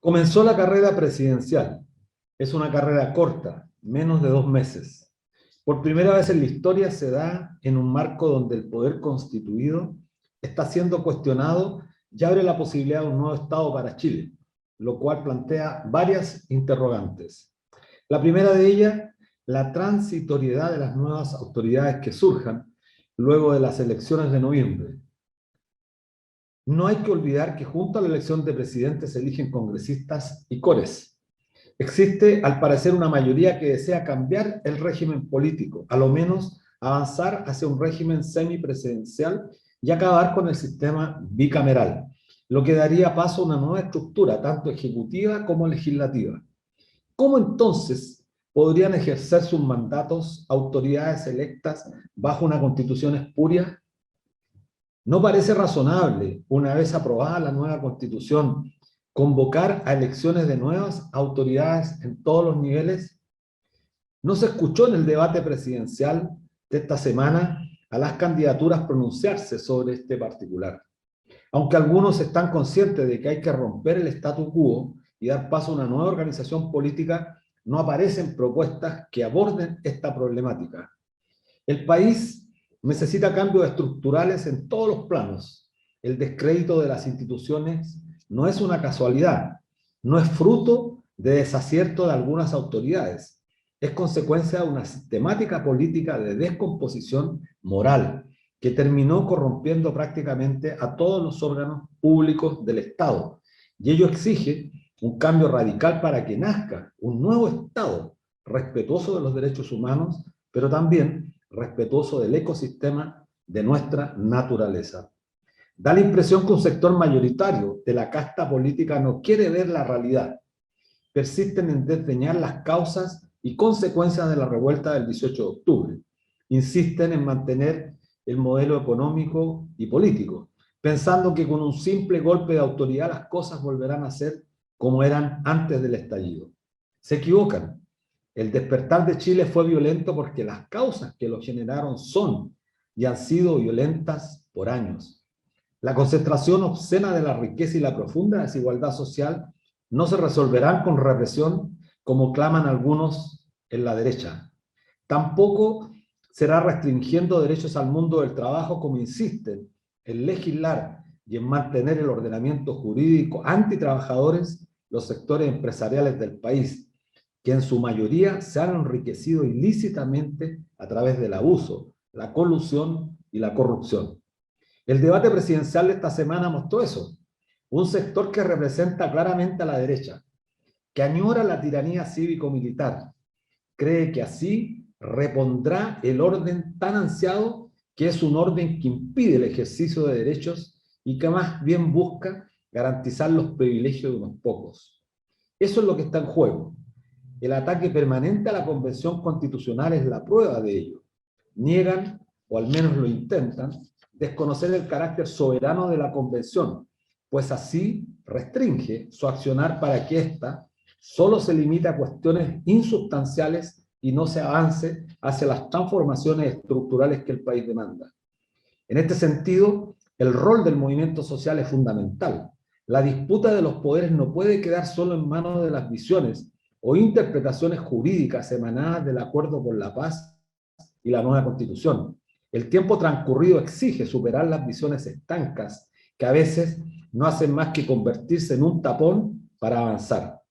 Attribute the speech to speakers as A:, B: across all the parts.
A: Comenzó la carrera presidencial. Es una carrera corta, menos de 2 meses. Por primera vez en la historia se da en un marco donde el poder constituido está siendo cuestionado y abre la posibilidad de un nuevo Estado para Chile, lo cual plantea varias interrogantes. La primera de ellas, la transitoriedad de las nuevas autoridades que surjan luego de las elecciones de noviembre. No hay que olvidar que junto a la elección de presidentes se eligen congresistas y cores. Existe, al parecer, una mayoría que desea cambiar el régimen político, a lo menos avanzar hacia un régimen semipresidencial y acabar con el sistema bicameral, lo que daría paso a una nueva estructura, tanto ejecutiva como legislativa. ¿Cómo entonces podrían ejercer sus mandatos autoridades electas bajo una constitución espuria? ¿No parece razonable, una vez aprobada la nueva Constitución, convocar a elecciones de nuevas autoridades en todos los niveles? ¿No se escuchó en el debate presidencial de esta semana a las candidaturas pronunciarse sobre este particular? Aunque algunos están conscientes de que hay que romper el statu quo y dar paso a una nueva organización política, no aparecen propuestas que aborden esta problemática. El país necesita cambios estructurales en todos los planos. El descrédito de las instituciones no es una casualidad, no es fruto de desacierto de algunas autoridades, es consecuencia de una sistemática política de descomposición moral que terminó corrompiendo prácticamente a todos los órganos públicos del Estado. Y ello exige un cambio radical para que nazca un nuevo Estado respetuoso de los derechos humanos, pero también respetuoso del ecosistema de nuestra naturaleza. Da la impresión que un sector mayoritario de la casta política no quiere ver la realidad. Persisten en desdeñar las causas y consecuencias de la revuelta del 18 de octubre. Insisten en mantener el modelo económico y político, pensando que con un simple golpe de autoridad las cosas volverán a ser como eran antes del estallido. Se equivocan. El despertar de Chile fue violento porque las causas que lo generaron son y han sido violentas por años. La concentración obscena de la riqueza y la profunda desigualdad social no se resolverán con represión, como claman algunos en la derecha. Tampoco será restringiendo derechos al mundo del trabajo, como insisten en legislar y en mantener el ordenamiento jurídico antitrabajadores los sectores empresariales del país, que en su mayoría se han enriquecido ilícitamente a través del abuso, la colusión y la corrupción. El debate presidencial de esta semana mostró eso. Un sector que representa claramente a la derecha, que añora la tiranía cívico-militar, cree que así repondrá el orden tan ansiado, que es un orden que impide el ejercicio de derechos y que más bien busca garantizar los privilegios de unos pocos. Eso es lo que está en juego. El ataque permanente a la Convención Constitucional es la prueba de ello. Niegan, o al menos lo intentan, desconocer el carácter soberano de la Convención, pues así restringe su accionar para que ésta solo se limite a cuestiones insubstanciales y no se avance hacia las transformaciones estructurales que el país demanda. En este sentido, el rol del movimiento social es fundamental. La disputa de los poderes no puede quedar solo en manos de las visiones o interpretaciones jurídicas emanadas del acuerdo por la paz y la nueva Constitución. El tiempo transcurrido exige superar las visiones estancas que a veces no hacen más que convertirse en un tapón para avanzar.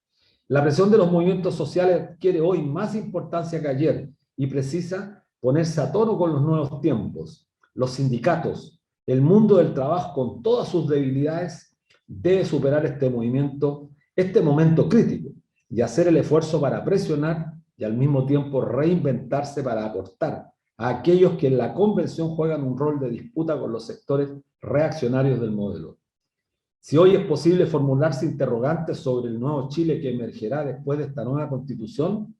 A: La presión de los movimientos sociales adquiere hoy más importancia que ayer y precisa ponerse a tono con los nuevos tiempos. Los sindicatos, el mundo del trabajo con todas sus debilidades, debe superar este momento crítico y hacer el esfuerzo para presionar y al mismo tiempo reinventarse para aportar a aquellos que en la convención juegan un rol de disputa con los sectores reaccionarios del modelo. Si hoy es posible formularse interrogantes sobre el nuevo Chile que emergerá después de esta nueva constitución,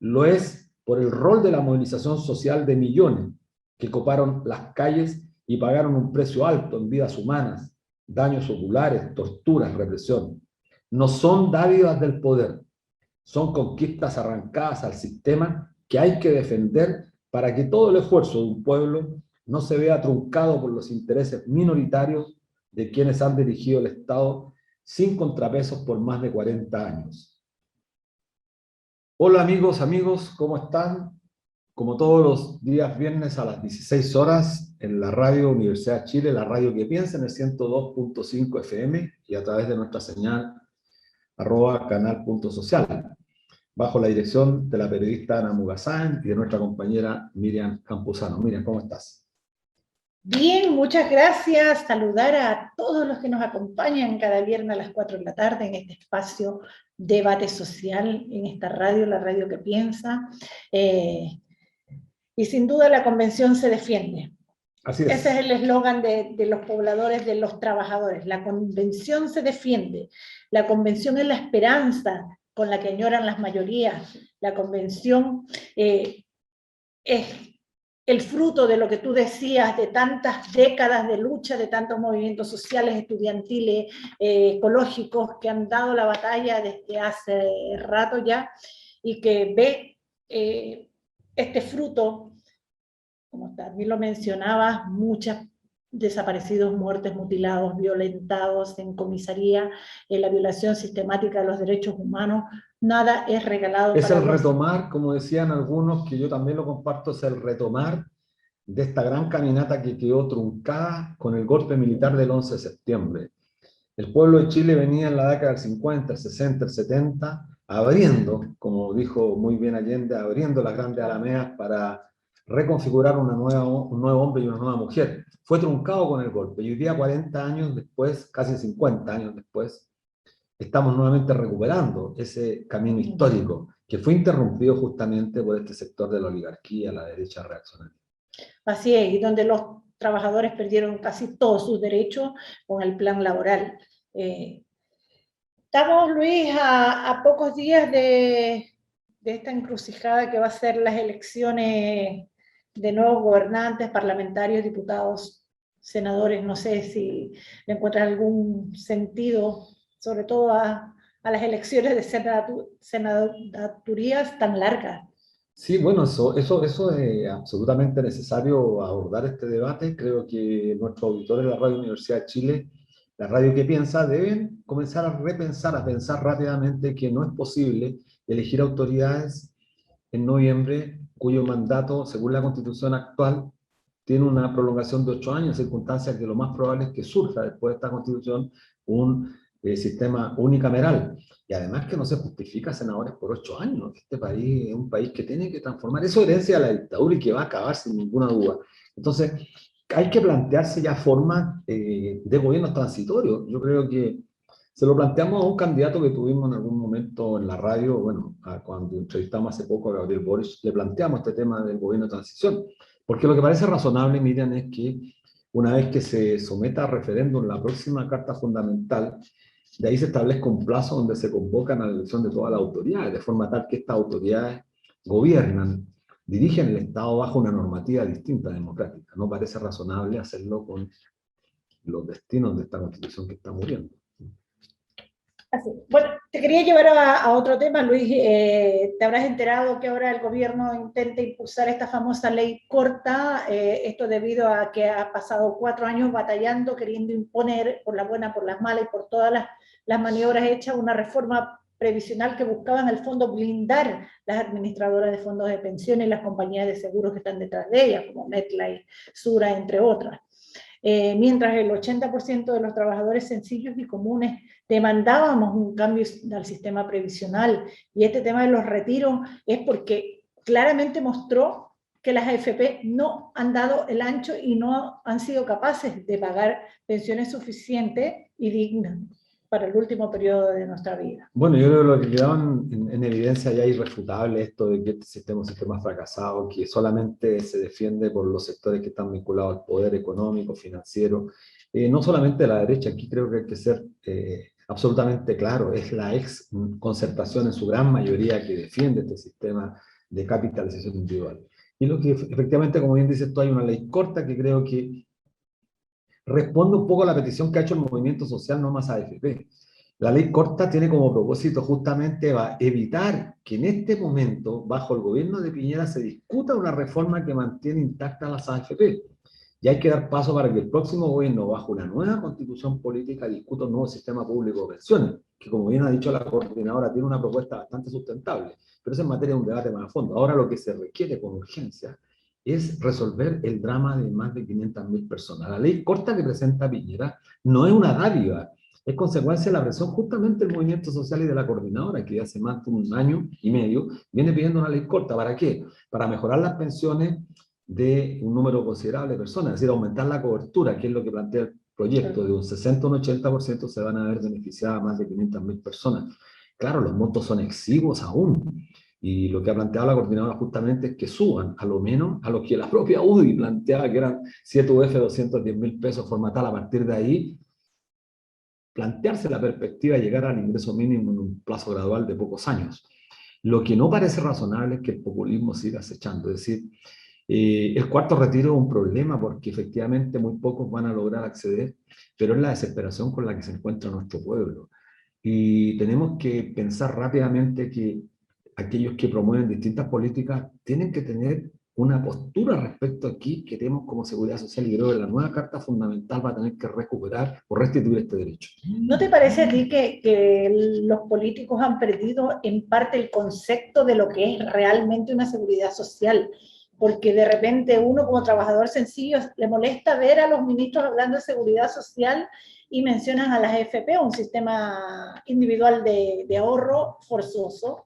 A: lo es por el rol de la movilización social de millones que coparon las calles y pagaron un precio alto en vidas humanas, daños oculares, torturas, represión. No son dádivas del poder, son conquistas arrancadas al sistema que hay que defender para que todo el esfuerzo de un pueblo no se vea truncado por los intereses minoritarios de quienes han dirigido el Estado sin contrapesos por más de 40 años. Hola amigos, ¿cómo están? Como todos los días viernes a las 16 horas en la radio Universidad de Chile, la radio que piensa en el 102.5 FM y a través de nuestra señal @canal.social, bajo la dirección de la periodista Ana Mugasán y de nuestra compañera Miriam Campuzano. Miriam, ¿cómo estás?
B: Bien, muchas gracias. Saludar a todos los que nos acompañan cada viernes a las 4 de la tarde en este espacio Debate Social, en esta radio, la radio que piensa. Y sin duda la convención se defiende.
A: Así es.
B: Ese es el eslogan de los pobladores, de los trabajadores. La convención se defiende. La convención es la esperanza con la que añoran las mayorías. La convención es el fruto de lo que tú decías, de tantas décadas de lucha, de tantos movimientos sociales, estudiantiles, ecológicos, que han dado la batalla desde hace rato ya, y que ve este fruto, como también lo mencionabas, muchos desaparecidos, muertes, mutilados, violentados en comisaría, la violación sistemática de los derechos humanos. Nada es regalado.
A: Es el retomar, como decían algunos, que yo también lo comparto, es el retomar de esta gran caminata que quedó truncada con el golpe militar del 11 de septiembre. El pueblo de Chile venía en la década del 50, el 60, el 70, abriendo, como dijo muy bien Allende, abriendo las grandes alamedas para reconfigurar un nuevo hombre y una nueva mujer. Fue truncado con el golpe y hoy día, 40 años después, casi 50 años después, estamos nuevamente recuperando ese camino histórico que fue interrumpido justamente por este sector de la oligarquía, la derecha reaccionaria.
B: Así es, y donde los trabajadores perdieron casi todos sus derechos con el plan laboral. Estamos, Luis, a pocos días de esta encrucijada que va a ser las elecciones de nuevos gobernantes, parlamentarios, diputados, senadores. No sé si le encuentras algún sentido, sobre todo a las elecciones de senadaturías tan largas.
A: Sí, bueno, eso es absolutamente necesario abordar este debate. Creo que nuestros auditores de la Radio Universidad de Chile, la radio que piensa, deben comenzar a repensar, a pensar rápidamente que no es posible elegir autoridades en noviembre cuyo mandato, según la Constitución actual, tiene una prolongación de 8 años, circunstancias que lo más probable es que surja después de esta Constitución un sistema unicameral. Y además que no se justifica senadores por 8 años. Este país es un país que tiene que transformar. Eso herencia de la dictadura y que va a acabar sin ninguna duda. Entonces, hay que plantearse ya formas de gobiernos transitorios. Yo creo que se lo planteamos a un candidato que tuvimos en algún momento en la radio, bueno, cuando entrevistamos hace poco a Gabriel Boric, le planteamos este tema del gobierno de transición. Porque lo que parece razonable, Miriam, es que una vez que se someta a referéndum la próxima Carta Fundamental, de ahí se establezca un plazo donde se convocan a la elección de todas las autoridades, de forma tal que estas autoridades gobiernan, dirigen el Estado bajo una normativa distinta, democrática. No parece razonable hacerlo con los destinos de esta Constitución que está muriendo.
B: Así. Bueno, te quería llevar a otro tema, Luis. Te habrás enterado que ahora el gobierno intenta impulsar esta famosa ley corta, esto debido a que ha pasado 4 años batallando, queriendo imponer, por la buena, por las malas y por todas las maniobras hechas, una reforma previsional que buscaba en el fondo blindar las administradoras de fondos de pensiones y las compañías de seguros que están detrás de ellas, como MetLife, Sura, entre otras. Mientras el 80% de los trabajadores sencillos y comunes demandábamos un cambio al sistema previsional, y este tema de los retiros es porque claramente mostró que las AFP no han dado el ancho y no han sido capaces de pagar pensiones suficientes y dignas para el último periodo de nuestra vida.
A: Bueno, yo creo que lo que quedaban en evidencia ya irrefutable esto de que este sistema es un sistema fracasado, que solamente se defiende por los sectores que están vinculados al poder económico, financiero, no solamente de la derecha. Aquí creo que hay que ser absolutamente claro, es la ex concertación en su gran mayoría que defiende este sistema de capitalización individual. Y lo que efectivamente, como bien dices tú, hay una ley corta que creo que responde un poco a la petición que ha hecho el movimiento social No Más AFP. La ley corta tiene como propósito justamente evitar que en este momento, bajo el gobierno de Piñera, se discuta una reforma que mantiene intactas las AFP. Y hay que dar paso para que el próximo gobierno, bajo una nueva constitución política, discuta un nuevo sistema público de pensiones, que como bien ha dicho la coordinadora, tiene una propuesta bastante sustentable, pero eso es materia de un debate más a fondo. Ahora lo que se requiere con urgencia es resolver el drama de más de 500.000 personas. La ley corta que presenta Piñera no es una dádiva, es consecuencia de la presión justamente del movimiento social y de la coordinadora, que hace más de un año y medio viene pidiendo una ley corta. ¿Para qué? Para mejorar las pensiones de un número considerable de personas, es decir, aumentar la cobertura, que es lo que plantea el proyecto, de un 60 a un 80% se van a ver beneficiadas más de 500.000 personas. Claro, los montos son exiguos aún, y lo que ha planteado la coordinadora justamente es que suban a lo menos a lo que la propia UDI planteaba, que eran 7 UF 210.000 pesos formatal. A partir de ahí plantearse la perspectiva de llegar al ingreso mínimo en un plazo gradual de pocos años. Lo que no parece razonable es que el populismo siga acechando, es decir, el cuarto retiro es un problema porque efectivamente muy pocos van a lograr acceder, pero es la desesperación con la que se encuentra nuestro pueblo. Y tenemos que pensar rápidamente que aquellos que promueven distintas políticas tienen que tener una postura respecto a qué queremos como seguridad social, y creo que la nueva Carta Fundamental va a tener que recuperar o restituir este derecho.
B: ¿No te parece a ti que los políticos han perdido en parte el concepto de lo que es realmente una seguridad social? Porque de repente uno como trabajador sencillo le molesta ver a los ministros hablando de seguridad social y mencionan a las AFP, un sistema individual de ahorro forzoso,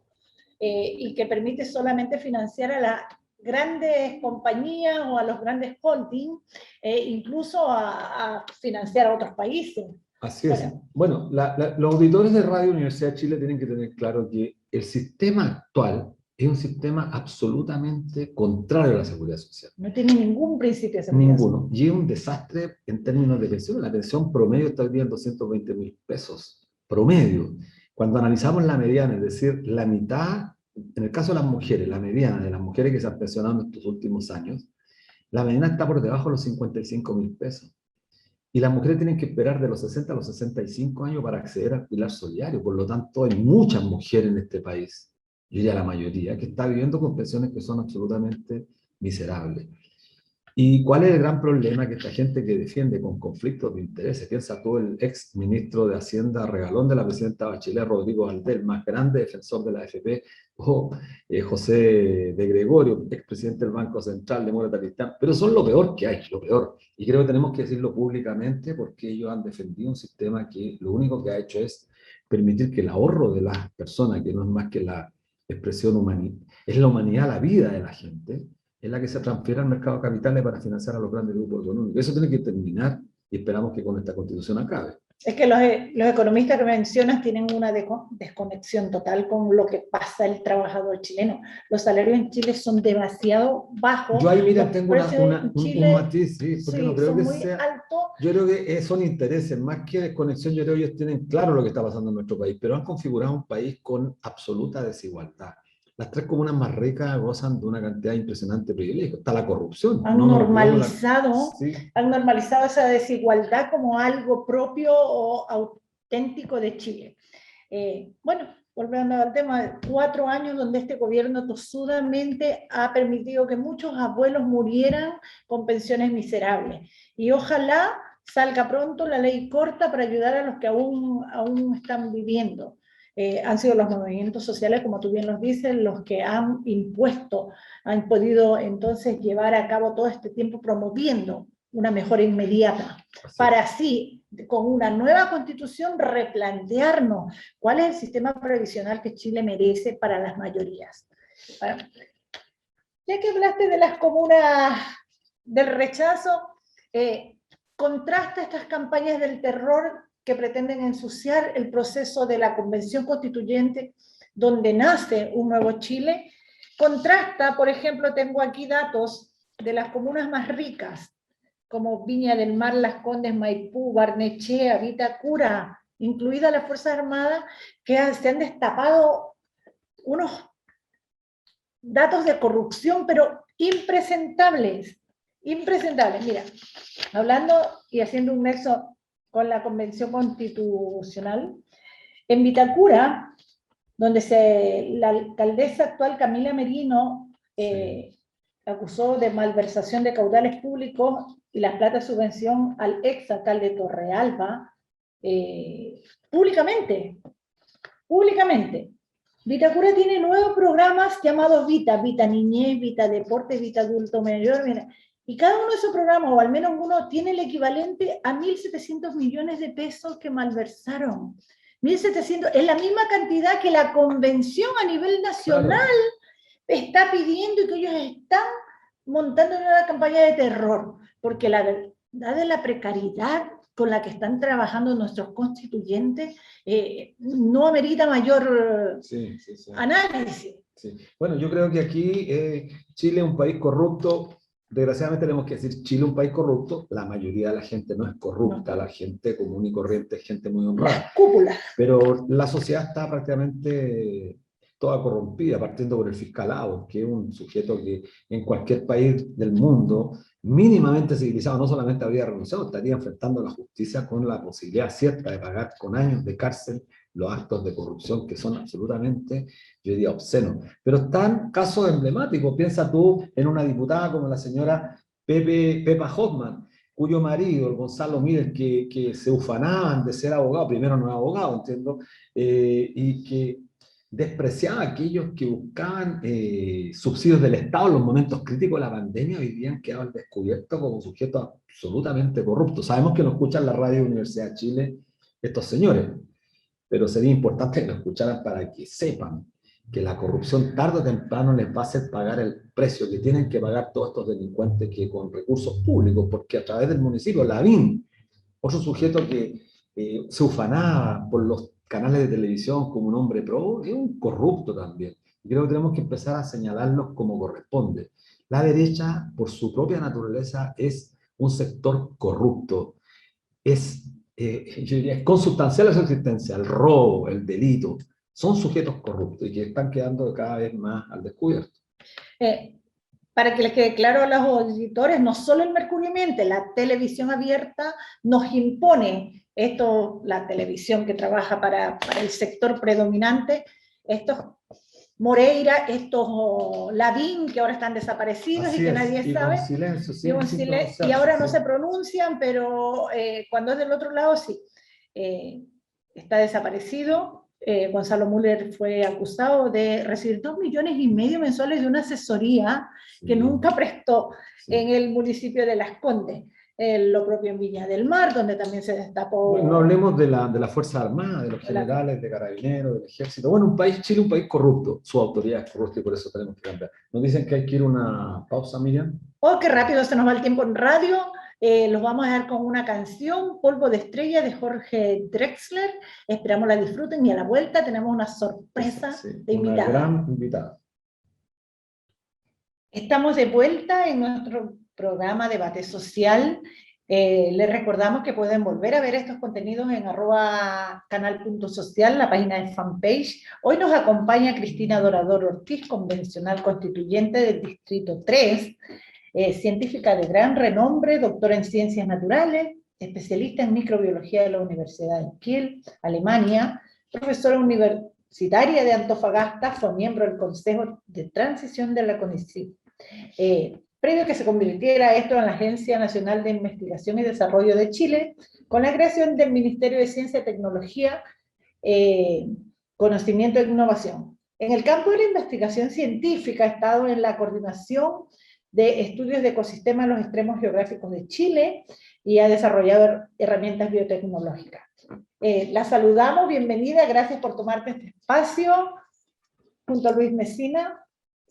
B: y que permite solamente financiar a las grandes compañías o a los grandes holdings, incluso a financiar a otros países.
A: Así es. Bueno, los auditores de Radio Universidad de Chile tienen que tener claro que el sistema actual es un sistema absolutamente contrario a la seguridad social.
B: No tiene ningún principio de seguridad social.
A: Ninguno. Y es un desastre en términos de pensión. La pensión promedio está hoy día en 220.000 pesos. Promedio. Cuando analizamos la mediana, es decir, la mitad, en el caso de las mujeres, la mediana de las mujeres que se han pensionado en estos últimos años, la mediana está por debajo de los 55.000 pesos. Y las mujeres tienen que esperar de los 60 a los 65 años para acceder al pilar solidario. Por lo tanto, hay muchas mujeres en este país, yo diría la mayoría, que está viviendo con pensiones que son absolutamente miserables. ¿Y cuál es el gran problema? Que esta gente que defiende con conflictos de intereses, piensa todo el ex ministro de Hacienda, regalón de la presidenta Bachelet, Rodrigo Valdés, el más grande defensor de la AFP, o José de Gregorio, expresidente del Banco Central de Mora Taristán, pero son lo peor que hay, lo peor. Y creo que tenemos que decirlo públicamente porque ellos han defendido un sistema que lo único que ha hecho es permitir que el ahorro de las personas, que no es más que la expresión humana, es la humanidad, la vida de la gente, es la que se transfiere al mercado de capitales para financiar a los grandes grupos económicos. Eso tiene que terminar y esperamos que con esta constitución acabe.
B: Es que los economistas que mencionas tienen una desconexión total con lo que pasa el trabajador chileno. Los salarios en Chile son demasiado bajos.
A: Yo ahí, mira, tengo
B: un
A: matiz, sí, porque
B: sí,
A: no creo que sea...
B: altos.
A: Yo creo que son intereses, más que desconexión. Yo creo que ellos tienen claro lo que está pasando en nuestro país, pero han configurado un país con absoluta desigualdad. Las tres comunas más ricas gozan de una cantidad impresionante de privilegios. Está la corrupción.
B: Han normalizado esa desigualdad como algo propio o auténtico de Chile. Bueno, volviendo al tema, 4 años donde este gobierno tosudamente ha permitido que muchos abuelos murieran con pensiones miserables. Y ojalá salga pronto la ley corta para ayudar a los que aún están viviendo. Han sido los movimientos sociales, como tú bien los dices, los que han podido entonces llevar a cabo todo este tiempo promoviendo una mejora inmediata, para así, con una nueva constitución, replantearnos cuál es el sistema previsional que Chile merece para las mayorías. Bueno, ya que hablaste de las comunas del rechazo, contrasta estas campañas del terror que pretenden ensuciar el proceso de la Convención Constituyente, donde nace un nuevo Chile. Contrasta, por ejemplo, tengo aquí datos de las comunas más ricas, como Viña del Mar, Las Condes, Maipú, Barnechea, Vitacura, incluidas las Fuerzas Armadas, que se han destapado unos datos de corrupción, pero impresentables. Mira, hablando y haciendo un nexo con la Convención Constitucional, en Vitacura, donde la alcaldesa actual Camila Merino acusó de malversación de caudales públicos y las plata de subvención al ex alcalde Torrealba, públicamente. Vitacura tiene nuevos programas llamados Vita, Vita Niñez, Vita Deporte, Vita Adulto Mayor, mira, y cada uno de esos programas, o al menos uno, tiene el equivalente a 1.700 millones de pesos que malversaron. 1.700, es la misma cantidad que la convención a nivel nacional está pidiendo y que ellos están montando una campaña de terror, porque la verdad de la precariedad con la que están trabajando nuestros constituyentes no amerita mayor análisis.
A: Sí. Bueno, yo creo que aquí Chile es un país corrupto. Desgraciadamente tenemos que decir Chile es un país corrupto. La mayoría de la gente no es corrupta, la gente común y corriente es gente muy honrada.
B: Las cúpulas.
A: Pero la sociedad está prácticamente toda corrompida, partiendo por el fiscalado, que es un sujeto que en cualquier país del mundo mínimamente civilizado no solamente habría renunciado, estaría enfrentando a la justicia con la posibilidad cierta de pagar con años de cárcel los actos de corrupción que son absolutamente, yo diría, obscenos. Pero están casos emblemáticos. Piensa tú en una diputada como la señora Pepa Hoffman, cuyo marido, el Gonzalo Miller, que se ufanaban de ser abogado, primero no es abogado, entiendo, y que despreciaba a aquellos que buscaban subsidios del Estado en los momentos críticos de la pandemia, hoy día han quedado al descubierto como sujetos absolutamente corruptos. Sabemos que no escuchan la radio Universidad de Chile estos señores, pero sería importante que lo escucharan para que sepan que la corrupción tarde o temprano les va a hacer pagar el precio que tienen que pagar todos estos delincuentes que con recursos públicos, porque a través del municipio, Lavín, otro sujeto que se ufanaba por los canales de televisión como un hombre pro, es un corrupto también. Y creo que tenemos que empezar a señalarlos como corresponde. La derecha, por su propia naturaleza, es un sector corrupto. Yo diría, es consustancial a su existencia, el robo, el delito. Son sujetos corruptos y que están quedando cada vez más al descubierto.
B: Para que les quede claro a los auditores, no solo el Mercurio miente, la televisión abierta nos impone esto, la televisión que trabaja para el sector predominante, estos Moreira, estos Lavín, que ahora están desaparecidos
A: Así
B: y que
A: es,
B: nadie sabe,
A: silencio,
B: y ahora no se pronuncian, pero cuando es del otro lado sí, está desaparecido. Gonzalo Müller fue acusado de recibir 2,5 millones mensuales de una asesoría que nunca prestó en el municipio de Las Condes. Lo propio en Viña del Mar, donde también se destapó...
A: Bueno, no hablemos de la Fuerza Armada, de los generales, de carabineros, del ejército. Bueno, Chile es un país corrupto, su autoridad es corrupta y por eso tenemos que cambiar. ¿Nos dicen que hay que ir a una pausa, Miriam?
B: Oh, qué rápido se nos va el tiempo en radio. Los vamos a dejar con una canción, Polvo de Estrella, de Jorge Drexler. Esperamos la disfruten y a la vuelta tenemos una sorpresa de invitada.
A: Una gran invitada.
B: Estamos de vuelta en nuestro programa Debate Social. Les recordamos que pueden volver a ver estos contenidos en @canal.social, la página de fanpage. Hoy nos acompaña Cristina Dorador Ortiz, convencional constituyente del Distrito 3, científica de gran renombre, doctora en Ciencias Naturales, especialista en microbiología de la Universidad de Kiel, Alemania, profesora universitaria de Antofagasta, fue miembro del Consejo de Transición de la CONICYT. Previo que se convirtiera esto en la Agencia Nacional de Investigación y Desarrollo de Chile, con la creación del Ministerio de Ciencia y Tecnología, Conocimiento e Innovación. En el campo de la investigación científica ha estado en la coordinación de estudios de ecosistemas en los extremos geográficos de Chile y ha desarrollado herramientas biotecnológicas. La saludamos, bienvenida, gracias por tomarte este espacio junto a Luis Mesina.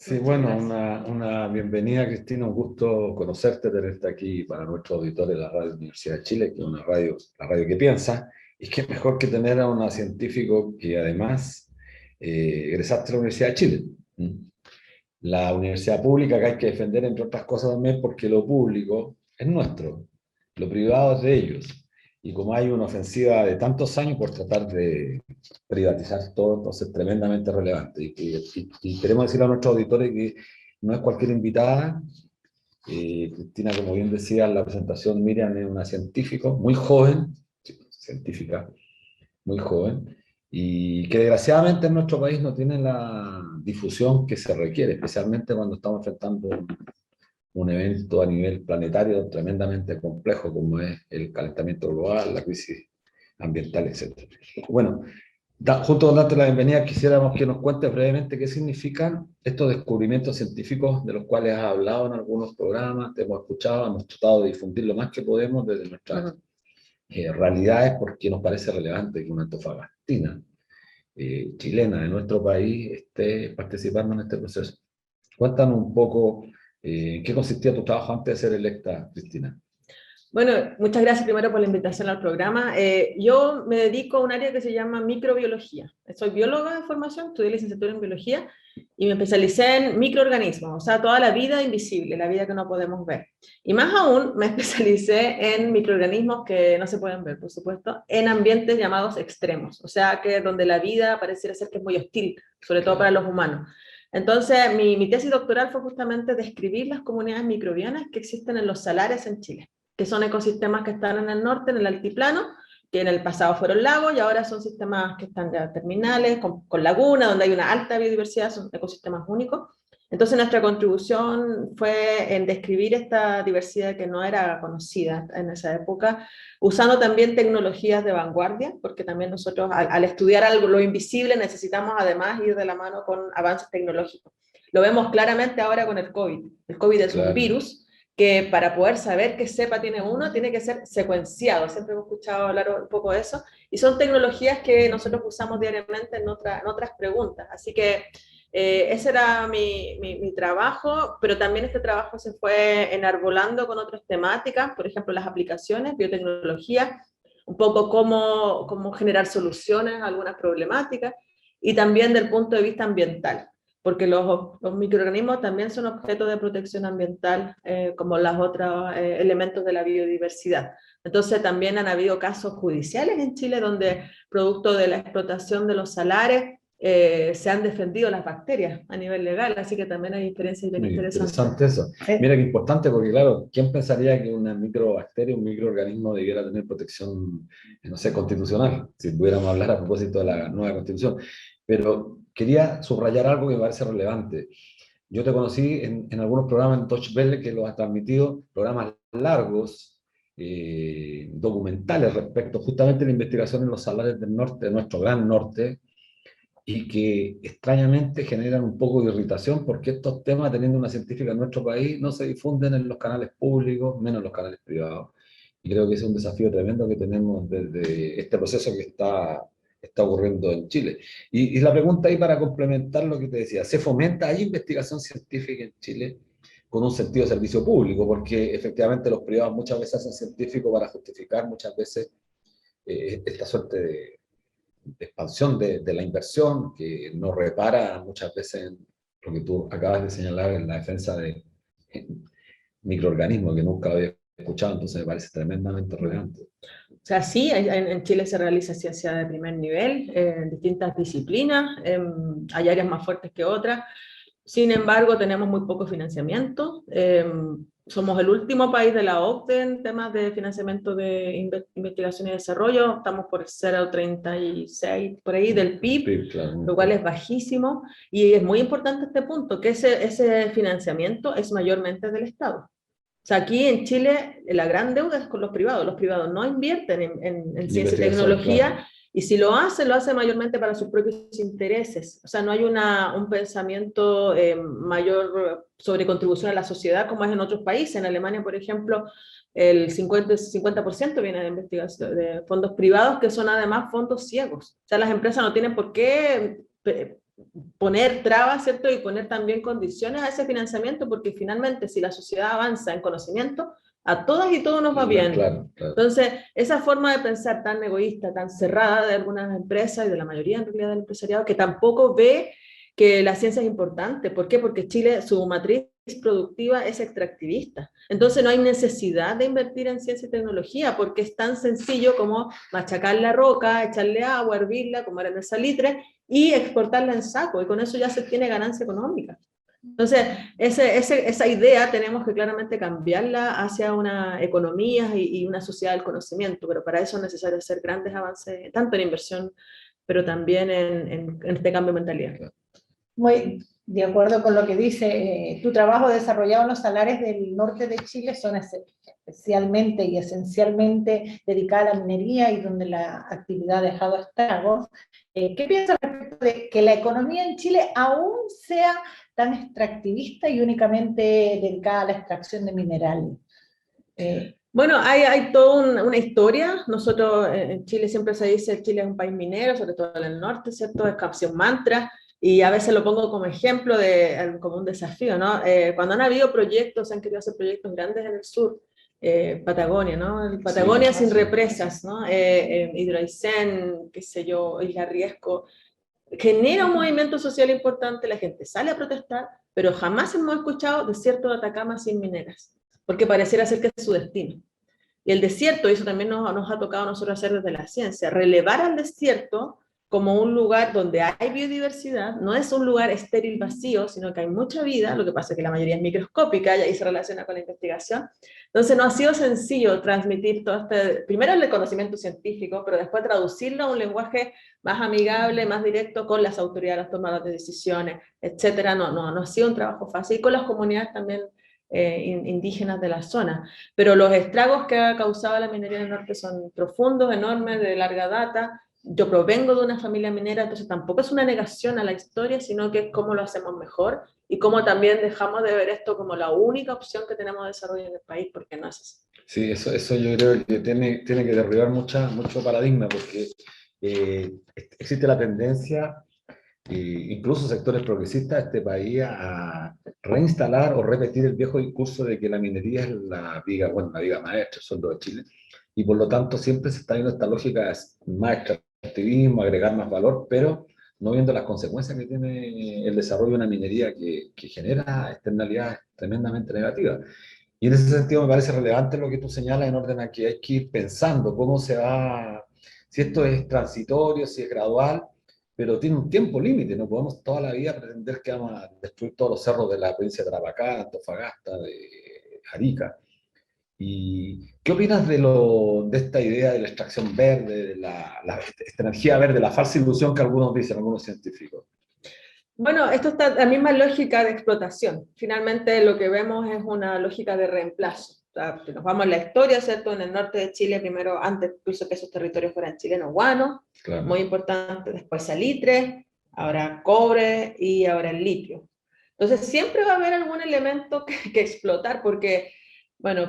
A: Sí, bueno, una bienvenida, Cristina, un gusto conocerte, tenerte aquí para nuestros auditores de la Radio Universidad de Chile, que es una radio, la radio que piensa, y qué mejor que tener a una científico que además egresaste de la Universidad de Chile. La universidad pública que hay que defender, entre otras cosas también, porque lo público es nuestro, lo privado es de ellos. Y como hay una ofensiva de tantos años por tratar de privatizar todo, entonces tremendamente relevante. Y queremos decirle a nuestros auditores que no es cualquier invitada. Cristina, como bien decía en la presentación, Miriam es una científica muy joven, científica muy joven, y que desgraciadamente en nuestro país no tiene la difusión que se requiere, especialmente cuando estamos enfrentando un evento a nivel planetario tremendamente complejo como es el calentamiento global, la crisis ambiental, etc. Bueno, junto con darte la bienvenida, quisiéramos que nos cuentes brevemente qué significan estos descubrimientos científicos de los cuales has hablado en algunos programas, te hemos escuchado, hemos tratado de difundir lo más que podemos desde nuestras realidades, porque nos parece relevante que una antofagastina chilena de nuestro país esté participando en este proceso. Cuéntanos un poco en qué consistía tu trabajo antes de ser electa, Cristina.
C: Bueno, muchas gracias primero por la invitación al programa. Yo me dedico a un área que se llama microbiología. Soy bióloga de formación, estudié licenciatura en biología y me especialicé en microorganismos, o sea, toda la vida invisible, la vida que no podemos ver. Y más aún me especialicé en microorganismos que no se pueden ver, por supuesto, en ambientes llamados extremos, o sea, que donde la vida pareciera ser que es muy hostil, sobre todo para los humanos. Entonces, mi tesis doctoral fue justamente describir las comunidades microbianas que existen en los salares en Chile, que son ecosistemas que están en el norte, en el altiplano, que en el pasado fueron lagos y ahora son sistemas que están ya terminales, con lagunas, donde hay una alta biodiversidad, son ecosistemas únicos. Entonces nuestra contribución fue en describir esta diversidad que no era conocida en esa época, usando también tecnologías de vanguardia, porque también nosotros al estudiar algo, lo invisible, necesitamos además ir de la mano con avances tecnológicos. Lo vemos claramente ahora con el COVID. El COVID es un virus que para poder saber qué cepa tiene uno, tiene que ser secuenciado. Siempre hemos escuchado hablar un poco de eso. Y son tecnologías que nosotros usamos diariamente en otras preguntas. Así que ese era mi trabajo, pero también este trabajo se fue enarbolando con otras temáticas, por ejemplo, las aplicaciones, biotecnología, un poco cómo generar soluciones a algunas problemáticas, y también del punto de vista ambiental, porque los microorganismos también son objeto de protección ambiental, como los otros elementos de la biodiversidad. Entonces también han habido casos judiciales en Chile donde, producto de la explotación de los salares, se han defendido las bacterias a nivel legal, así que también hay experiencias bien interesantes.
A: Interesante eso. Mira qué importante, porque claro, ¿quién pensaría que una microbacteria, un microorganismo debiera tener protección, no sé, constitucional, si pudiéramos hablar a propósito de la nueva constitución? Pero quería subrayar algo que me parece relevante. Yo te conocí en algunos programas en Deutsche Welle que los has transmitido, programas largos, documentales respecto justamente a la investigación en los salares del norte, de nuestro gran norte, y que extrañamente generan un poco de irritación porque estos temas, teniendo una científica en nuestro país, no se difunden en los canales públicos, menos en los canales privados. Y creo que es un desafío tremendo que tenemos desde este proceso que está ocurriendo en Chile. Y la pregunta ahí para complementar lo que te decía, ¿se fomenta, hay investigación científica en Chile con un sentido de servicio público? Porque efectivamente los privados muchas veces hacen científico para justificar muchas veces esta suerte de expansión de la inversión, que no repara muchas veces en lo que tú acabas de señalar en la defensa de microorganismos que nunca había escuchado, entonces me parece tremendamente relevante.
C: O sea, sí, en Chile se realiza ciencia de primer nivel, en distintas disciplinas, hay áreas más fuertes que otras. Sin embargo, tenemos muy poco financiamiento. Somos el último país de la OCDE en temas de financiamiento de investigación y desarrollo. Estamos por 0,36 por ahí del PIB, claro, lo cual es bajísimo. Y es muy importante este punto, que ese financiamiento es mayormente del Estado. O sea, aquí en Chile la gran deuda es con los privados. Los privados no invierten en ciencia y tecnología. Claro. Y si lo hace mayormente para sus propios intereses. O sea, no hay un pensamiento mayor sobre contribución a la sociedad como es en otros países. En Alemania, por ejemplo, el 50% viene de investigación, de fondos privados, que son además fondos ciegos. O sea, las empresas no tienen por qué poner trabas, ¿cierto? Y poner también condiciones a ese financiamiento, porque finalmente si la sociedad avanza en conocimiento, a todas y todos nos va bien. Claro, claro. Entonces, esa forma de pensar tan egoísta, tan cerrada de algunas empresas y de la mayoría en realidad del empresariado, que tampoco ve que la ciencia es importante. ¿Por qué? Porque Chile, su matriz productiva es extractivista. Entonces no hay necesidad de invertir en ciencia y tecnología, porque es tan sencillo como machacar la roca, echarle agua, hervirla, como era en el salitre, y exportarla en saco, y con eso ya se tiene ganancia económica. Entonces, esa idea tenemos que claramente cambiarla hacia una economía y una sociedad del conocimiento, pero para eso es necesario hacer grandes avances, tanto en inversión, pero también en este cambio de mentalidad.
B: Muy de acuerdo con lo que dice, tu trabajo desarrollado en los salares del norte de Chile son especialmente y esencialmente dedicadas a la minería y donde la actividad ha dejado estragos. ¿Qué piensas respecto de que la economía en Chile aún sea tan extractivista y únicamente dedicada a la extracción de minerales?
C: Bueno, hay toda una historia. Nosotros en Chile siempre se dice que Chile es un país minero, sobre todo en el norte, ¿cierto? Es casi un mantra, y a veces lo pongo como ejemplo, como un desafío, ¿no? Cuando han habido proyectos, se han querido hacer proyectos grandes en el sur, Patagonia, ¿no? Patagonia
A: Sí,
C: sin
A: sí.
C: represas, ¿no? Hidro Aysén, qué sé yo, Isla Riesco, genera un movimiento social importante, la gente sale a protestar, pero jamás hemos escuchado desierto de Atacama sin mineras, porque pareciera ser que es su destino. Y el desierto, y eso también nos ha tocado a nosotros hacer desde la ciencia, relevar al desierto como un lugar donde hay biodiversidad, no es un lugar estéril vacío, sino que hay mucha vida, lo que pasa es que la mayoría es microscópica y ahí se relaciona con la investigación. Entonces no ha sido sencillo transmitir todo primero el conocimiento científico, pero después traducirlo a un lenguaje más amigable, más directo con las autoridades, las tomadas de decisiones, etcétera. No ha sido un trabajo fácil, y con las comunidades también indígenas de la zona. Pero los estragos que ha causado la minería en el norte son profundos, enormes, de larga data. Yo provengo de una familia minera, entonces tampoco es una negación a la historia, sino que es cómo lo hacemos mejor y cómo también dejamos de ver esto como la única opción que tenemos de desarrollo en el país, porque no es así.
A: Sí, eso yo creo que tiene que derribar mucho paradigma, porque existe la tendencia, incluso sectores progresistas de este país, a reinstalar o repetir el viejo discurso de que la minería es la viga maestra, el sueldo de Chile, y por lo tanto siempre se está viendo esta lógica más extractivismo, agregar más valor, pero no viendo las consecuencias que tiene el desarrollo de una minería que genera externalidades tremendamente negativas. Y en ese sentido me parece relevante lo que tú señalas, en orden a que hay que ir pensando cómo se va, si esto es transitorio, si es gradual, pero tiene un tiempo límite. No podemos toda la vida pretender que vamos a destruir todos los cerros de la provincia de Tarapacá, Antofagasta, de Arica. ¿Y qué opinas de esta idea de la extracción verde, de esta energía verde, la falsa ilusión que algunos dicen, algunos científicos?
C: Bueno, esto está la misma lógica de explotación. Finalmente lo que vemos es una lógica de reemplazo. O sea, si nos vamos a la historia, ¿cierto? En el norte de Chile, primero, antes incluso que esos territorios fueran chilenos, guano,
A: Claro.
C: muy importante, después salitre, ahora cobre y ahora el litio. Entonces siempre va a haber algún elemento que explotar, porque, bueno,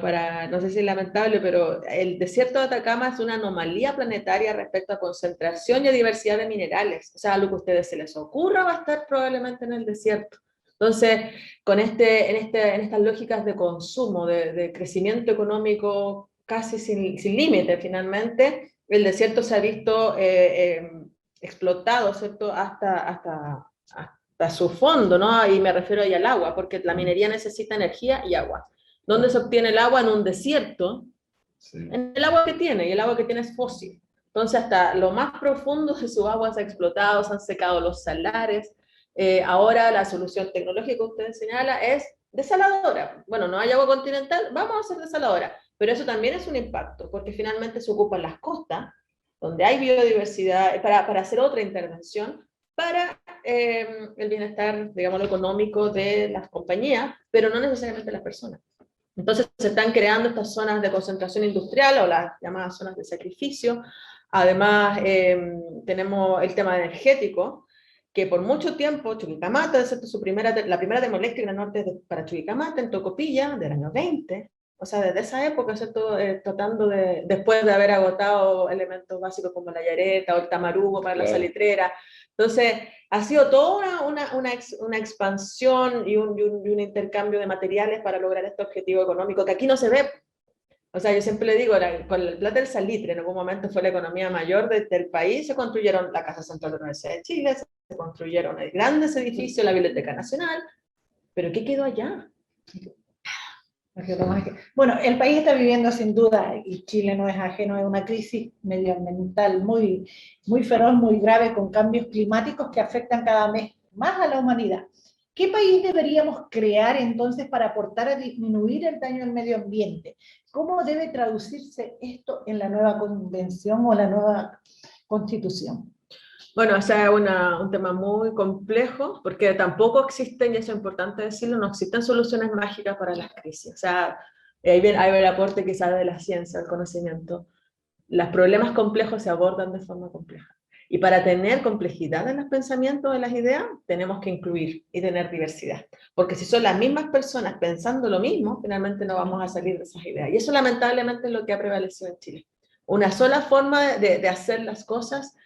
C: no sé si es lamentable, pero el desierto de Atacama es una anomalía planetaria respecto a concentración y a diversidad de minerales. O sea, lo que a ustedes se les ocurra va a estar probablemente en el desierto. Entonces, en estas lógicas de consumo, de crecimiento económico casi sin límite, finalmente, el desierto se ha visto explotado, ¿cierto? Hasta su fondo, ¿no? Y me refiero ahí al agua, porque la minería necesita energía y agua. ¿Dónde se obtiene el agua? En un desierto,
A: Sí.
C: en el agua que tiene, y el agua que tiene es fósil. Entonces, hasta lo más profundo de su agua se ha explotado, se han secado los salares. Ahora la solución tecnológica que usted señala es desaladora. Bueno, no hay agua continental, vamos a hacer desaladora. Pero eso también es un impacto, porque finalmente se ocupan las costas, donde hay biodiversidad, para hacer otra intervención, para el bienestar, digamos, económico de las compañías, pero no necesariamente de las personas. Entonces se están creando estas zonas de concentración industrial o las llamadas zonas de sacrificio. Además, tenemos el tema energético, que por mucho tiempo Chuquicamata, la primera termoeléctrica norte para Chuquicamata, en Tocopilla, del año 20, o sea, desde esa época, ¿cierto? Tratando después de haber agotado elementos básicos como la yareta o el tamarugo para la salitrera. Entonces, ha sido toda una expansión y un intercambio de materiales para lograr este objetivo económico que aquí no se ve. O sea, yo siempre le digo, con el plata del salitre, en algún momento fue la economía mayor del país, se construyeron la Casa Central de la Universidad de Chile, se construyeron grandes edificios, la Biblioteca Nacional, pero ¿qué quedó allá?
B: Bueno, el país está viviendo sin duda, y Chile no es ajeno a una crisis medioambiental muy feroz, muy grave, con cambios climáticos que afectan cada vez más a la humanidad. ¿Qué país deberíamos crear entonces para aportar a disminuir el daño al medio ambiente? ¿Cómo debe traducirse esto en la nueva convención o la nueva constitución?
C: Bueno, o sea, es un tema muy complejo, porque tampoco existen, y eso es importante decirlo, no existen soluciones mágicas para las crisis. O sea, ahí viene el aporte quizás de la ciencia, el conocimiento. Los problemas complejos se abordan de forma compleja. Y para tener complejidad en los pensamientos, en las ideas, tenemos que incluir y tener diversidad. Porque si son las mismas personas pensando lo mismo, finalmente no vamos a salir de esas ideas. Y eso lamentablemente es lo que ha prevalecido en Chile. Una sola forma de hacer las cosas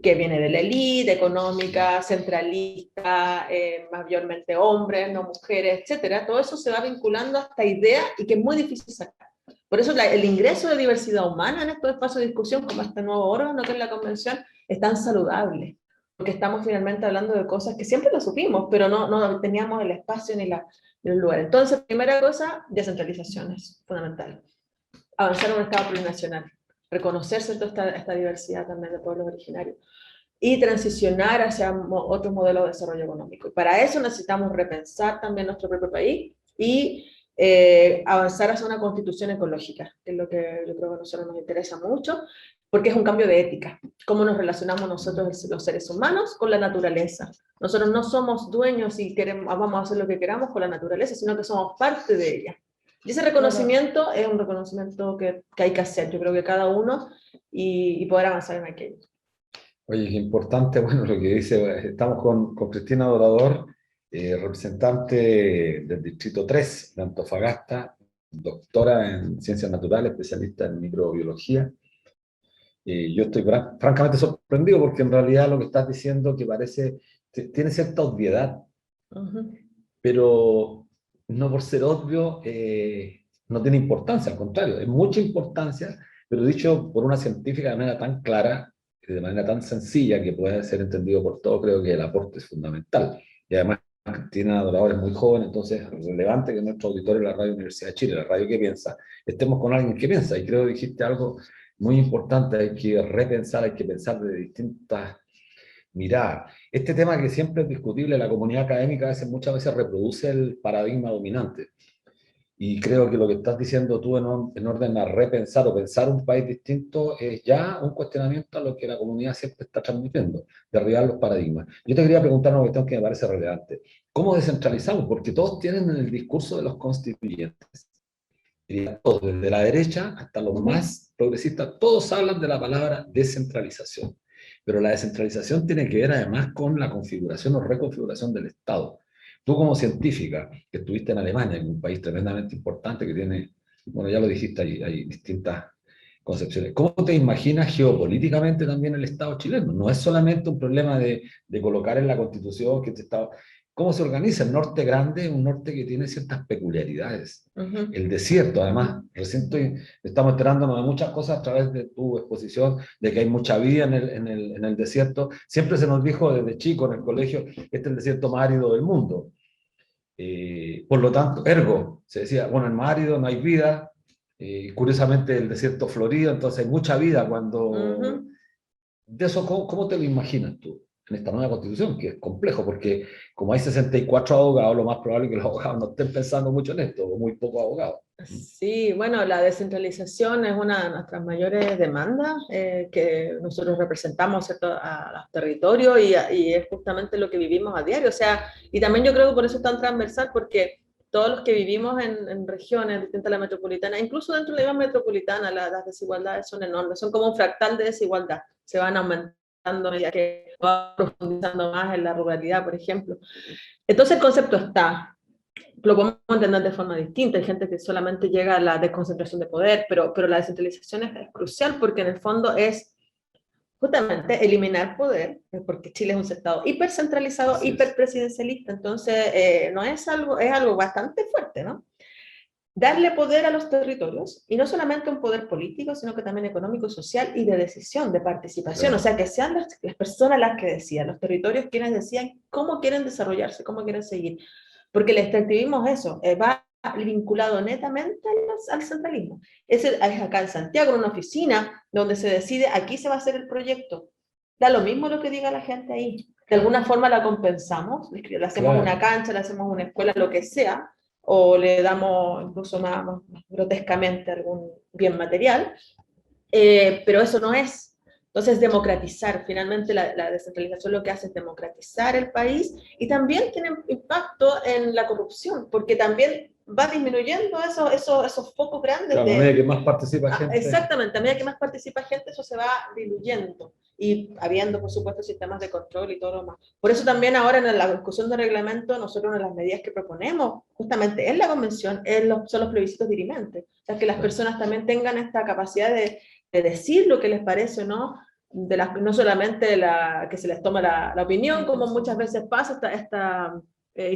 C: que viene de la élite económica, centralista, mayormente hombres, no mujeres, etcétera. Todo eso se va vinculando a esta idea y que es muy difícil sacar. Por eso el ingreso de diversidad humana en estos espacios de discusión, como este nuevo órgano que es la convención, es tan saludable, porque estamos finalmente hablando de cosas que siempre lo supimos, pero no teníamos el espacio ni el lugar. Entonces, primera cosa, descentralización es fundamental. Avanzar en un Estado plurinacional, reconocerse toda esta diversidad también de pueblos originarios y transicionar hacia otro modelo de desarrollo económico. Y para eso necesitamos repensar también nuestro propio país y avanzar hacia una constitución ecológica, que es lo que yo creo que a nosotros nos interesa mucho, porque es un cambio de ética. Cómo nos relacionamos nosotros, los seres humanos, con la naturaleza. Nosotros no somos dueños y vamos a hacer lo que queramos con la naturaleza, sino que somos parte de ella. Y ese reconocimiento es un reconocimiento que hay que hacer, yo creo que cada uno, y poder avanzar en aquello.
A: Oye, qué importante, bueno, lo que dice, estamos con Cristina Dorador, representante del Distrito 3 de Antofagasta, doctora en Ciencias Naturales, especialista en microbiología. Yo estoy francamente sorprendido porque en realidad lo que estás diciendo que parece, tiene cierta obviedad, pero no por ser obvio no tiene importancia, al contrario, es mucha importancia, pero dicho por una científica de manera tan clara, de manera tan sencilla que puede ser entendido por todos, creo que el aporte es fundamental. Y además Cristina Dorador es muy joven, entonces es relevante que nuestro auditorio de la Radio Universidad de Chile, la radio que piensa, estemos con alguien que piensa, y creo que dijiste algo muy importante, hay que repensar, hay que pensar de distintas miradas. Este tema que siempre es discutible, la comunidad académica muchas veces reproduce el paradigma dominante. Y creo que lo que estás diciendo tú en orden a repensar o pensar un país distinto es ya un cuestionamiento a lo que la comunidad siempre está transmitiendo, derribar los paradigmas. Yo te quería preguntar una cuestión que me parece relevante. ¿Cómo descentralizamos? Porque todos tienen en el discurso de los constituyentes, todos, desde la derecha hasta los más progresistas, todos hablan de la palabra descentralización. Pero la descentralización tiene que ver además con la configuración o reconfiguración del Estado. Tú como científica, que estuviste en Alemania, en un país tremendamente importante que tiene, bueno, ya lo dijiste, hay distintas concepciones. ¿Cómo te imaginas geopolíticamente también el Estado chileno? No es solamente un problema de colocar en la Constitución que este Estado... ¿Cómo se organiza? El norte grande es un norte que tiene ciertas peculiaridades. El desierto, además, estamos enterándonos de muchas cosas a través de tu exposición, de que hay mucha vida en el desierto. Siempre se nos dijo desde chico en el colegio, este es el desierto más árido del mundo. Por lo tanto, ergo, se decía, bueno, en más árido no hay vida. Curiosamente, el desierto florido, entonces hay mucha vida cuando... De eso, ¿cómo te lo imaginas tú en esta nueva constitución? Que es complejo, porque como hay 64 abogados, lo más probable es que los abogados no estén pensando mucho en esto, o muy pocos abogados.
C: Sí, bueno, la descentralización es una de nuestras mayores demandas que nosotros representamos, ¿cierto?, a los territorios y es justamente lo que vivimos a diario. O sea, y también yo creo que por eso es tan transversal, porque todos los que vivimos en regiones distintas a la metropolitana, incluso dentro de la misma metropolitana, las desigualdades son enormes, son como un fractal de desigualdad, se van aumentando a medida que va profundizando más en la ruralidad, por ejemplo. Entonces el concepto está, lo podemos entender de forma distinta, hay gente que solamente llega a la desconcentración de poder, pero la descentralización es crucial porque en el fondo es justamente eliminar poder, porque Chile es un estado hipercentralizado, hiperpresidencialista, entonces no es algo bastante fuerte, ¿no? Darle poder a los territorios, y no solamente un poder político, sino que también económico, social y de decisión, de participación, claro. O sea, que sean las personas las que decidan, los territorios quienes decían cómo quieren desarrollarse, cómo quieren seguir, porque el extractivismo es eso, va vinculado netamente al centralismo. Es acá en Santiago, en una oficina, donde se decide, aquí se va a hacer el proyecto, da lo mismo lo que diga la gente ahí, de alguna forma la compensamos, le hacemos claro. Una cancha, le hacemos una escuela, lo que sea, o le damos incluso más grotescamente algún bien material, pero eso no es Entonces, democratizar, finalmente la descentralización lo que hace es democratizar el país y también tiene impacto en la corrupción, porque también va disminuyendo esos focos grandes.
A: Claro, a medida que más participa gente.
C: Exactamente, a medida que más participa gente, eso se va diluyendo y habiendo, por supuesto, sistemas de control y todo lo demás. Por eso también ahora en la discusión de reglamento, nosotros una de las medidas que proponemos justamente en la convención son los plebiscitos dirimentes, o sea, que las personas también tengan esta capacidad de decir lo que les parece o no, no solamente que se les toma la opinión, como muchas veces pasa,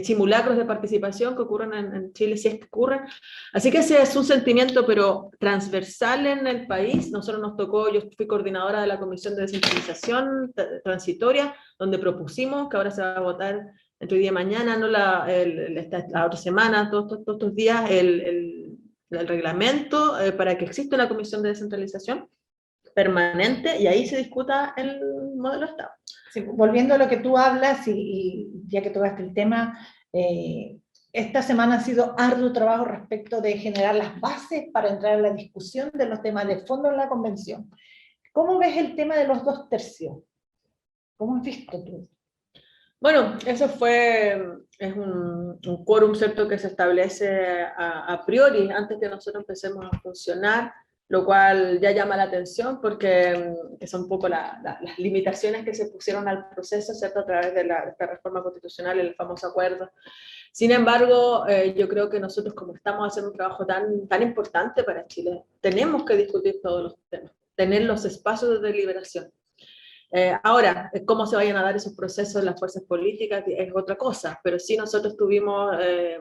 C: simulacros de participación que ocurren en Chile, si es que ocurren. Así que ese es un sentimiento, pero transversal en el país. Nosotros nos tocó, yo fui coordinadora de la Comisión de Descentralización Transitoria, donde propusimos que ahora se va a votar entre hoy día y mañana, no la otra semana, todos estos días, el reglamento para que exista una comisión de descentralización permanente y ahí se discuta el modelo de Estado.
B: Sí, volviendo a lo que tú hablas y ya que tocaste el tema, esta semana ha sido arduo trabajo respecto de generar las bases para entrar en la discusión de los temas de fondo en la convención. ¿Cómo ves el tema de los 2/3? ¿Cómo has visto tú?
C: Bueno, eso es un quórum, ¿cierto?, que se establece a priori, antes que nosotros empecemos a funcionar, lo cual ya llama la atención porque que son un poco las limitaciones que se pusieron al proceso, ¿cierto?, a través de esta reforma constitucional, el famoso acuerdo. Sin embargo, yo creo que nosotros, como estamos haciendo un trabajo tan importante para Chile, tenemos que discutir todos los temas, tener los espacios de deliberación. Ahora, cómo se vayan a dar esos procesos en las fuerzas políticas es otra cosa, pero sí nosotros tuvimos,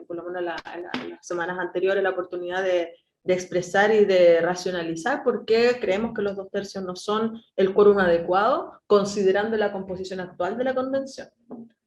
C: por lo menos en las semanas anteriores, la oportunidad de expresar y de racionalizar por qué creemos que los 2/3 no son el quórum adecuado, considerando la composición actual de la convención.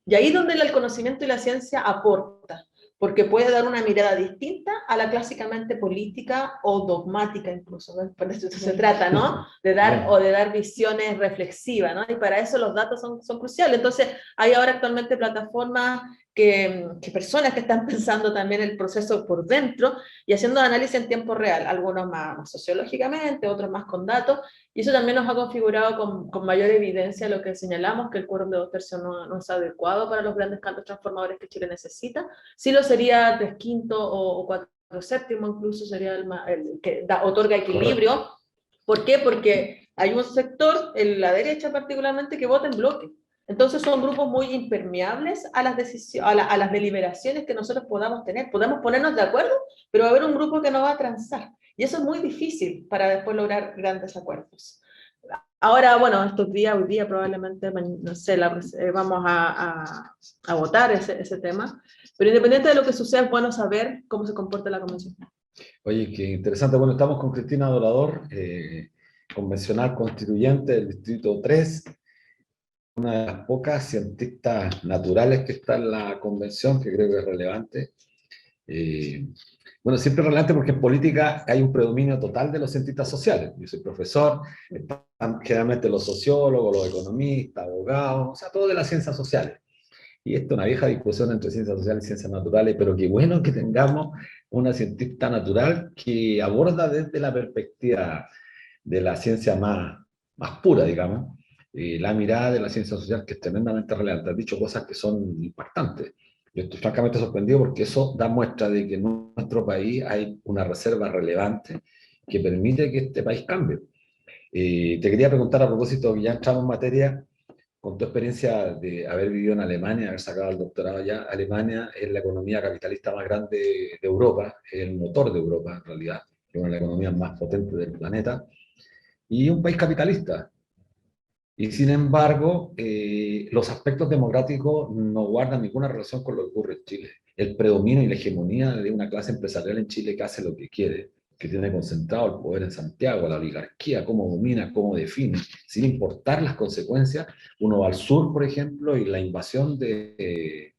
C: Y ahí es donde el conocimiento y la ciencia aporta, porque puede dar una mirada distinta a la clásicamente política o dogmática incluso, ¿no? Por eso se trata, ¿no? De dar visiones reflexivas, ¿no? Y para eso los datos son cruciales. Entonces, hay ahora actualmente plataformas que personas que están pensando también el proceso por dentro y haciendo análisis en tiempo real, algunos más sociológicamente, otros más con datos, y eso también nos ha configurado con mayor evidencia lo que señalamos, que el quórum de 2/3 no es adecuado para los grandes cambios transformadores que Chile necesita. Sí lo sería 3/5 o 4/7 incluso sería el que otorga equilibrio. Correcto. ¿Por qué? Porque hay un sector, en la derecha particularmente, que vota en bloque. Entonces son grupos muy impermeables a las a las deliberaciones que nosotros podamos tener. Podemos ponernos de acuerdo, pero va a haber un grupo que no va a transar. Y eso es muy difícil para después lograr grandes acuerdos. Ahora, bueno, hoy día probablemente, no sé, vamos a votar ese tema, pero independiente de lo que suceda, es bueno saber cómo se comporta la convención.
A: Oye, qué interesante. Bueno, estamos con Cristina Dorador, convencional constituyente del Distrito 3, una de las pocas cientistas naturales que está en la convención, que creo que es relevante. Bueno, siempre es relevante porque en política hay un predominio total de los cientistas sociales. Yo soy profesor, están generalmente los sociólogos, los economistas, abogados, o sea, todo de las ciencias sociales. Y esto es una vieja discusión entre ciencias sociales y ciencias naturales, pero qué bueno que tengamos una cientista natural que aborda desde la perspectiva de la ciencia más pura, digamos, la mirada de la ciencia social, que es tremendamente relevante. Has dicho cosas que son impactantes. Yo estoy francamente sorprendido porque eso da muestra de que en nuestro país hay una reserva relevante que permite que este país cambie. Te quería preguntar a propósito, que ya entramos en materia, con tu experiencia de haber vivido en Alemania, haber sacado el doctorado allá. Alemania es la economía capitalista más grande de Europa, es el motor de Europa en realidad, es una de las economías más potentes del planeta, y un país capitalista. Y sin embargo, los aspectos democráticos no guardan ninguna relación con lo que ocurre en Chile. El predominio y la hegemonía de una clase empresarial en Chile que hace lo que quiere, que tiene concentrado el poder en Santiago, la oligarquía, cómo domina, cómo define, sin importar las consecuencias. Uno va al sur, por ejemplo, y la invasión del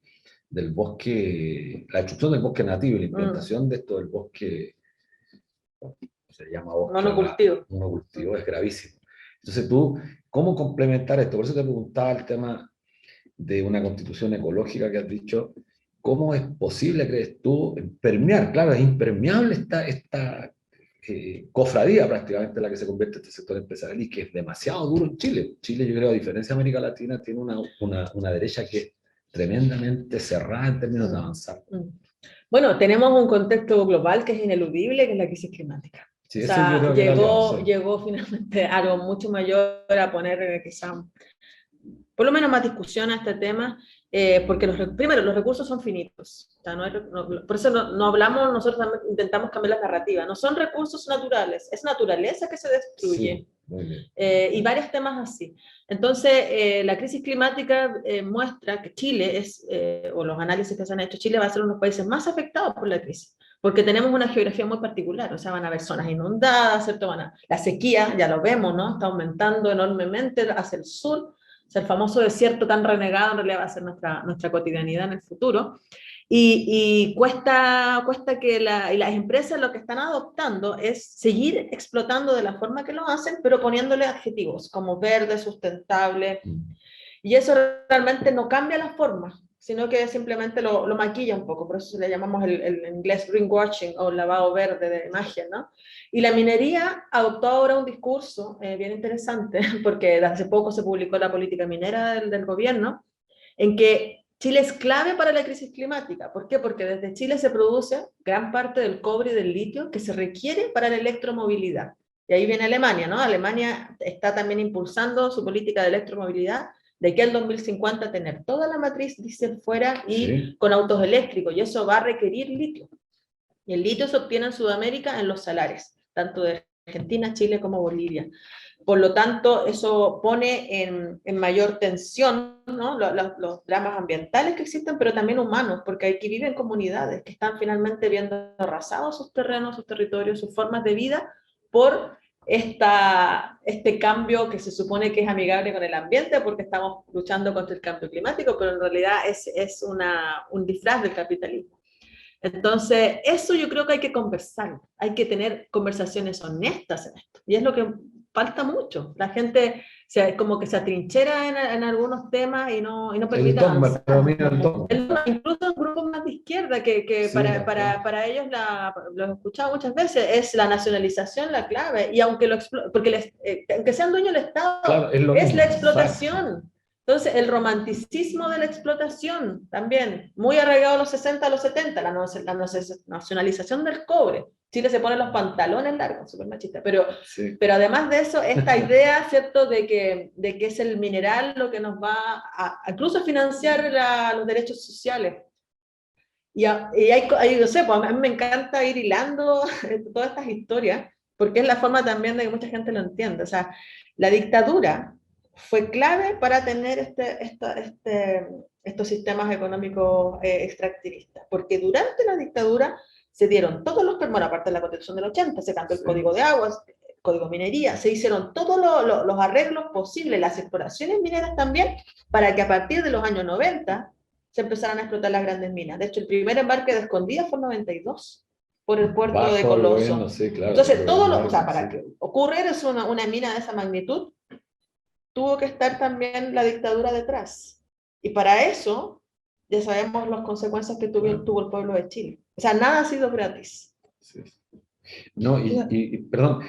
A: bosque, la destrucción del bosque nativo y la implantación de esto del bosque, se llama bosque monocultivo, es gravísimo. Entonces tú, ¿cómo complementar esto? Por eso te preguntaba el tema de una constitución ecológica que has dicho. ¿Cómo es posible, crees tú, permear? Claro, es impermeable cofradía prácticamente la que se convierte este sector empresarial y que es demasiado duro en Chile. Chile, yo creo, a diferencia de América Latina, tiene una derecha que es tremendamente cerrada en términos de avanzar.
C: Bueno, tenemos un contexto global que es ineludible, que es la crisis climática.
A: Sí,
C: O
A: eso
C: sea,
A: yo creo que
C: llegó finalmente algo mucho mayor a poner quizá por lo menos más discusión a este tema, porque primero, los recursos son finitos. O sea, por eso no hablamos, nosotros también intentamos cambiar la narrativa. No son recursos naturales, es naturaleza que se destruye.
A: Sí, muy bien.
C: Y varios temas así. Entonces, la crisis climática muestra que Chile o los análisis que se han hecho, Chile va a ser uno de los países más afectados por la crisis, porque tenemos una geografía muy particular, o sea, van a haber zonas inundadas, ¿cierto? La sequía, ya lo vemos, ¿no? Está aumentando enormemente hacia el sur. O sea, el famoso desierto tan renegado en realidad va a ser nuestra cotidianidad en el futuro. Y cuesta que y las empresas lo que están adoptando es seguir explotando de la forma que lo hacen, pero poniéndole adjetivos como verde, sustentable. Y eso realmente no cambia la forma, sino que simplemente lo maquilla un poco. Por eso le llamamos en inglés greenwashing o lavado verde de imagen, ¿no? Y la minería adoptó ahora un discurso bien interesante, porque hace poco se publicó la política minera del gobierno, en que Chile es clave para la crisis climática. ¿Por qué? Porque desde Chile se produce gran parte del cobre y del litio que se requiere para la electromovilidad. Y ahí viene Alemania, ¿no? Alemania está también impulsando su política de electromovilidad, de que el 2050 tener toda la matriz diésel fuera y con autos eléctricos, y eso va a requerir litio. Y el litio se obtiene en Sudamérica en los salares, tanto de Argentina, Chile como Bolivia. Por lo tanto, eso pone en mayor tensión, ¿no? los dramas ambientales que existen, pero también humanos, porque aquí viven comunidades que están finalmente viendo arrasados sus terrenos, sus territorios, sus formas de vida, por este cambio que se supone que es amigable con el ambiente, porque estamos luchando contra el cambio climático, pero en realidad es un disfraz del capitalismo. Entonces, eso yo creo que hay que conversar, hay que tener conversaciones honestas en esto, y es lo que falta mucho. La gente como que se atrinchera en algunos temas y no permite avanzar. Incluso en grupos más de izquierda, que sí, para ellos, lo he escuchado muchas veces, es la nacionalización la clave, y aunque aunque sean dueños del Estado, claro, es la explotación. Exacto. Entonces, el romanticismo de la explotación, también, muy arraigado a los 60, a los 70, la nacionalización del cobre. Chile se pone los pantalones largos, súper machista, pero además de eso, esta idea, ¿cierto?, de que es el mineral lo que nos va a incluso financiar los derechos sociales. Y hay, no sé, pues a mí me encanta ir hilando todas estas historias, porque es la forma también de que mucha gente lo entiende. O sea, la dictadura fue clave para tener estos sistemas económicos extractivistas, porque durante la dictadura se dieron todos los permisos, aparte de la Constitución del 80, se cambió el Código de Aguas, el Código Minería, se hicieron todos los arreglos posibles, las exploraciones mineras también, para que a partir de los años 90 se empezaran a explotar las grandes minas. De hecho, el primer embarque de Escondidas fue en 92, por el puerto de Coloso. Bueno, sí, claro, entonces, o sea, para que ocurriera una mina de esa magnitud, tuvo que estar también la dictadura detrás. Y para eso, ya sabemos las consecuencias que tuvo el pueblo de Chile. O sea, nada ha sido gratis.
A: Sí. No, perdón,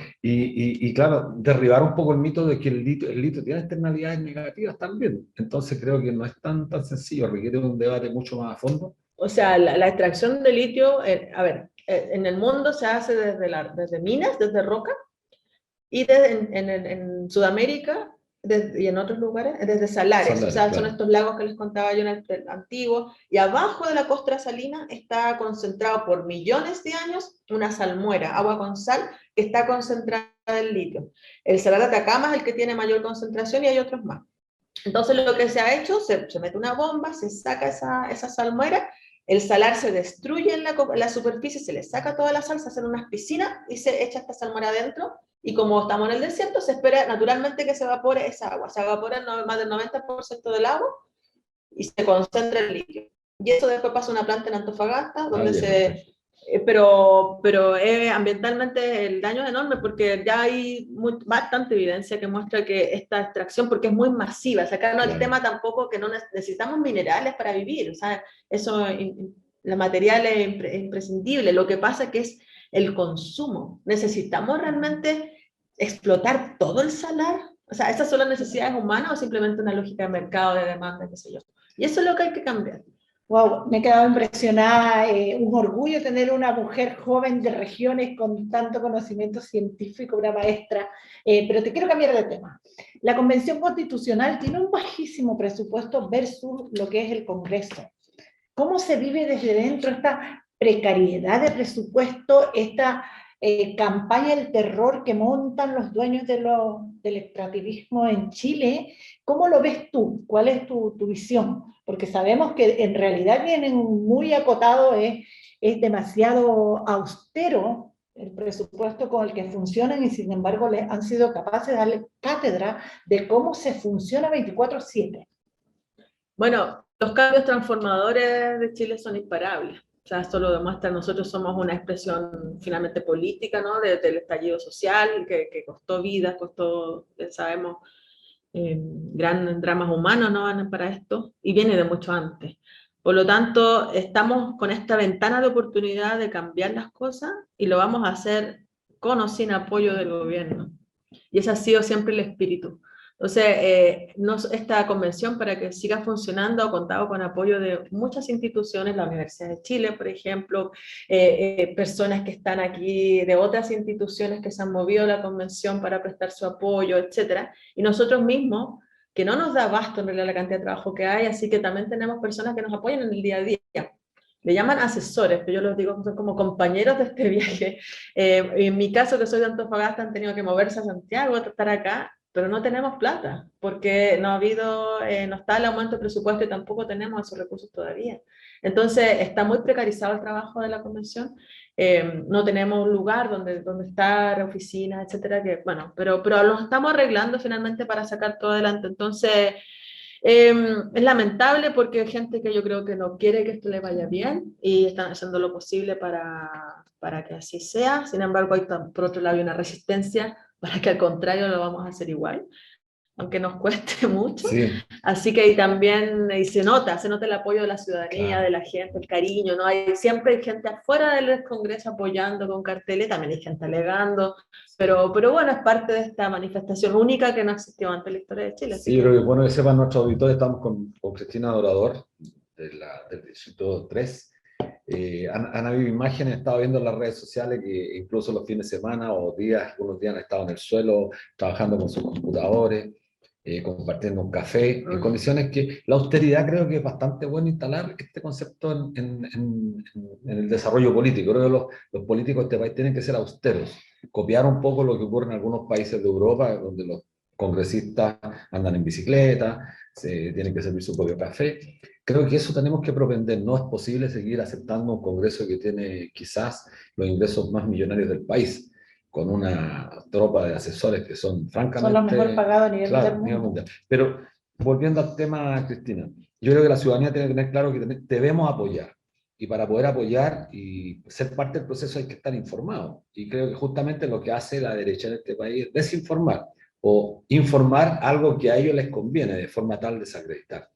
A: claro, derribar un poco el mito de que el litio tiene externalidades negativas también. Entonces creo que no es tan sencillo, requiere un debate mucho más a fondo.
C: O sea, la extracción de litio, en el mundo se hace desde minas, desde roca, y en Sudamérica y en otros lugares, desde salares. O sea, claro, son estos lagos que les contaba yo en el antiguo, y abajo de la costra salina está concentrado por millones de años una salmuera, agua con sal, que está concentrada en litio. El salar de Atacama es el que tiene mayor concentración y hay otros más. Entonces lo que se ha hecho, se mete una bomba, se saca esa salmuera, el salar se destruye en la superficie, se le saca toda la sal, se hacen unas piscinas y se echa esta salmuera adentro. Y como estamos en el desierto, se espera naturalmente que se evapore esa agua. Se evapora más del 90% del agua y se concentra el litio. Y eso después pasa a una planta en Antofagasta, donde pero ambientalmente el daño es enorme, porque ya hay bastante evidencia que muestra que esta extracción, porque es muy masiva, o sea, acá no es el tema tampoco que no necesitamos minerales para vivir, o sea, eso, la material es imprescindible. Lo que pasa es que es el consumo. ¿Necesitamos realmente explotar todo el salar? O sea, ¿esas son las necesidades humanas o simplemente una lógica de mercado, de demanda, qué sé yo? Y eso es lo que hay que cambiar.
B: Wow, me he quedado impresionada, un orgullo tener una mujer joven de regiones con tanto conocimiento científico, una maestra, pero te quiero cambiar de tema. La Convención Constitucional tiene un bajísimo presupuesto versus lo que es el Congreso. ¿Cómo se vive desde dentro esta precariedad de presupuesto, esta campaña del terror que montan los dueños del extractivismo en Chile? ¿Cómo lo ves tú? ¿Cuál es tu visión? Porque sabemos que en realidad vienen muy acotado, es demasiado austero el presupuesto con el que funcionan y sin embargo les han sido capaces de darle cátedra de cómo se funciona 24/7.
C: Bueno, los cambios transformadores de Chile son imparables. O sea, esto lo demuestra, nosotros somos una expresión finalmente política, ¿no? Del estallido social, que costó vidas, costó, sabemos, grandes dramas humanos, ¿no? Para esto, y viene de mucho antes. Por lo tanto, estamos con esta ventana de oportunidad de cambiar las cosas y lo vamos a hacer con o sin apoyo del gobierno. Y ese ha sido siempre el espíritu. Entonces, esta convención, para que siga funcionando, ha contado con apoyo de muchas instituciones, la Universidad de Chile, por ejemplo, personas que están aquí de otras instituciones que se han movido a la convención para prestar su apoyo, etcétera. Y nosotros mismos, que no nos da abasto en realidad la cantidad de trabajo que hay, así que también tenemos personas que nos apoyan en el día a día. Le llaman asesores, pero yo los digo son como compañeros de este viaje. En mi caso, que soy de Antofagasta, han tenido que moverse a Santiago, a estar acá, pero no tenemos plata, porque no ha habido, no está el aumento de presupuesto y tampoco tenemos esos recursos todavía. Entonces, está muy precarizado el trabajo de la convención, no tenemos un lugar donde estar, oficinas, etcétera, que, bueno, pero lo estamos arreglando finalmente para sacar todo adelante. Entonces, es lamentable porque hay gente que yo creo que no quiere que esto le vaya bien y están haciendo lo posible para que así sea. Sin embargo, hay por otro lado una resistencia para que al contrario lo vamos a hacer igual, aunque nos cueste mucho.
A: Sí.
C: Así que ahí también se nota el apoyo de la ciudadanía,
A: Claro.
C: de la gente, el cariño, ¿no? Siempre hay gente afuera del Congreso apoyando con carteles, también hay gente alegando, pero bueno, es parte de esta manifestación única que no existió antes en la historia de Chile.
A: Sí, yo creo que bueno que sepan nuestros auditores, estamos con Cristina Dorador, del Distrito 3. Han habido imágenes, he estado viendo en las redes sociales que incluso los fines de semana o días, algunos días han estado en el suelo trabajando con sus computadores, compartiendo un café, en condiciones que la austeridad creo que es bastante bueno instalar este concepto en el desarrollo político. Creo que los políticos de este país tienen que ser austeros, copiar un poco lo que ocurre en algunos países de Europa, donde los congresistas andan en bicicleta, se tienen que servir su propio café. Creo que eso tenemos que propender. No es posible seguir aceptando un Congreso que tiene quizás los ingresos más millonarios del país, con una tropa de asesores que son francamente...
B: Son los mejor pagados a nivel
A: claro,
B: del mundo.
A: mundial. Pero volviendo al tema, Cristina, yo creo que la ciudadanía tiene que tener claro que debemos apoyar. Y para poder apoyar y ser parte del proceso hay que estar informado. Y creo que justamente lo que hace la derecha en este país es desinformar o informar algo que a ellos les conviene de forma tal de desacreditar.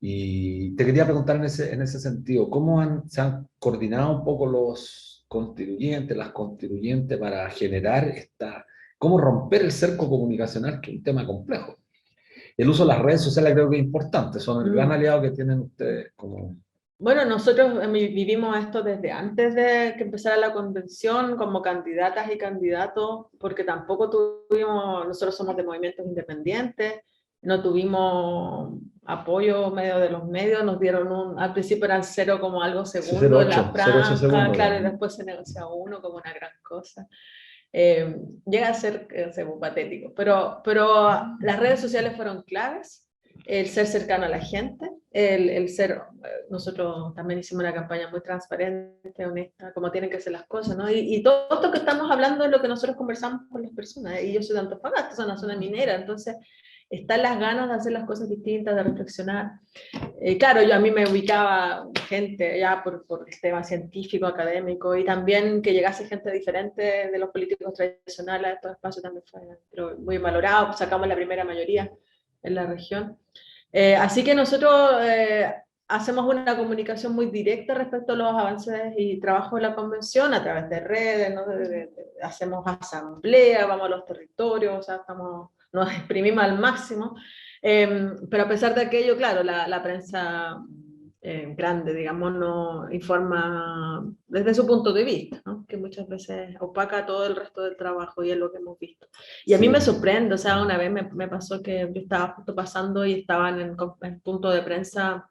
A: Y te quería preguntar en ese sentido, ¿cómo se han coordinado un poco los constituyentes, las constituyentes para generar cómo romper el cerco comunicacional, que es un tema complejo? El uso de las redes sociales creo que es importante, son el gran aliado que tienen ustedes como...
C: Bueno, nosotros vivimos esto desde antes de que empezara la convención como candidatas y candidatos, porque tampoco nosotros somos de movimientos independientes, no tuvimos apoyo medio de los medios, nos dieron al principio eran 0 como algo segundo en la franja, claro, y después se negocia 1 como una gran cosa. Llega a ser patético, pero las redes sociales fueron claves, el ser cercano a la gente, nosotros también hicimos una campaña muy transparente, honesta, como tienen que ser las cosas, ¿no? Y todo esto que estamos hablando es lo que nosotros conversamos con las personas, y yo soy de Antofagasta, es una zona minera, entonces están las ganas de hacer las cosas distintas, de reflexionar. Claro, a mí me ubicaba gente ya por el tema científico, académico, y también que llegase gente diferente de los políticos tradicionales a estos espacios también fue muy valorado, sacamos la primera mayoría en la región. Así que nosotros hacemos una comunicación muy directa respecto a los avances y trabajo de la convención a través de redes, ¿no? Hacemos asamblea, vamos a los territorios, o sea, nos exprimimos al máximo, pero a pesar de aquello, claro, la prensa grande, digamos, no informa desde su punto de vista, ¿no? Que muchas veces opaca todo el resto del trabajo y es lo que hemos visto. Y a mí me sorprende, o sea, una vez me pasó que yo estaba justo pasando y estaban en punto de prensa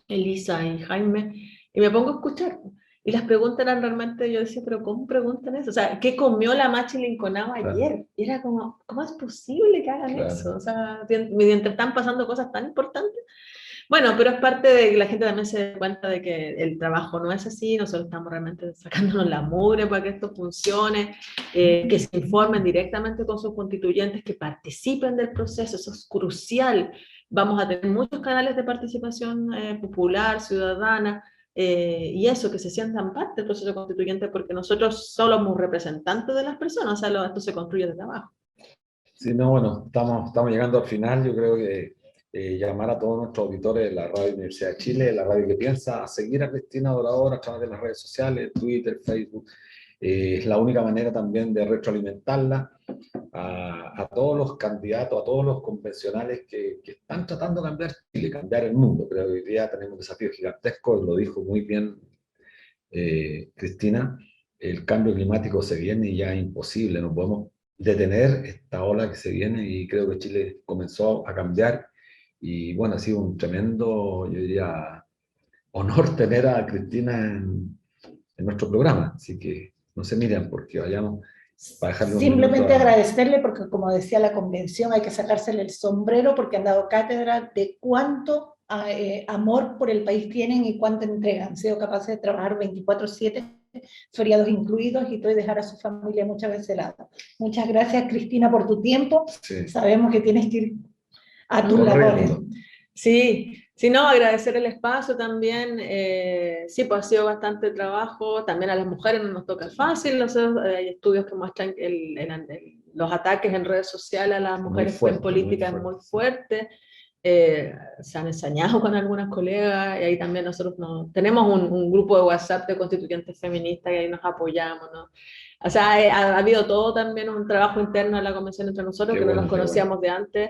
C: Elisa y Jaime, y me pongo a escuchar. Y las preguntas eran realmente, yo decía, pero ¿cómo preguntan eso? O sea, ¿qué comió la Machi Linconao ayer? Y era como, ¿cómo es posible que hagan eso? O sea, mientras están pasando cosas tan importantes. Bueno, pero es parte de que la gente también se dé cuenta de que el trabajo no es así, nosotros estamos realmente sacándonos la mugre para que esto funcione, que se informen directamente con sus constituyentes, que participen del proceso, eso es crucial. Vamos a tener muchos canales de participación popular, ciudadana, y eso, que se sientan parte del proceso constituyente, porque nosotros somos representantes de las personas, o sea, esto se construye desde abajo.
A: Sí, no, bueno, estamos llegando al final. Yo creo que llamar a todos nuestros auditores de la Radio Universidad de Chile, la radio que piensa, a seguir a Cristina Dorador a través de las redes sociales, Twitter, Facebook. Es la única manera también de retroalimentarla a todos los candidatos, a todos los convencionales que están tratando de cambiar Chile, cambiar el mundo. Creo que hoy día tenemos un desafío gigantesco, lo dijo muy bien Cristina, el cambio climático se viene y ya es imposible, no podemos detener esta ola que se viene, y creo que Chile comenzó a cambiar. Y bueno, ha sido un tremendo, yo diría, honor tener a Cristina en nuestro programa. Así que no se miren porque vayamos para dejarle un
B: Simplemente
A: minuto
B: agradecerle porque, como decía la convención, hay que sacársele el sombrero porque han dado cátedra de cuánto amor por el país tienen y cuánto entregan. Han sido capaces de trabajar 24/7, feriados incluidos, y todo, y dejar a su familia muchas veces de lado. Muchas gracias, Cristina, por tu tiempo.
A: Sí.
B: Sabemos que tienes que ir a tus labores.
C: Sí, sí, no, agradecer el espacio también. Sí, pues ha sido bastante trabajo. También a las mujeres no nos toca fácil. No sé, hay estudios que muestran que los ataques en redes sociales a las mujeres en política es muy fuerte. Se han ensañado con algunas colegas, y ahí también nosotros tenemos un grupo de WhatsApp de constituyentes feministas y ahí nos apoyamos, ¿no? O sea, ha habido todo también un trabajo interno de la convención entre nosotros, que no nos conocíamos de antes.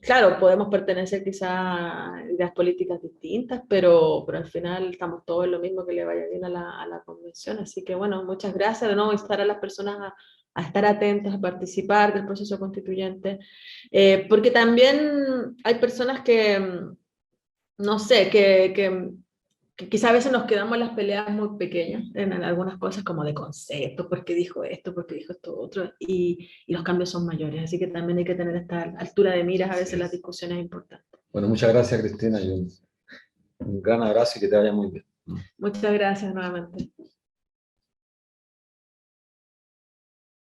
C: Claro, podemos pertenecer quizás a ideas políticas distintas, pero al final estamos todos en lo mismo, que le vaya bien a la convención. Así que bueno, muchas gracias. De nuevo, instar a las personas a estar atentas, a participar del proceso constituyente, porque también hay personas que, no sé, que quizás a veces nos quedamos en las peleas muy pequeñas, en algunas cosas como de conceptos, porque dijo esto otro, y los cambios son mayores, así que también hay que tener esta altura de miras, a veces las discusiones importantes.
A: Bueno, muchas gracias, Cristina, y un gran abrazo y que te vaya muy bien.
C: Muchas gracias nuevamente.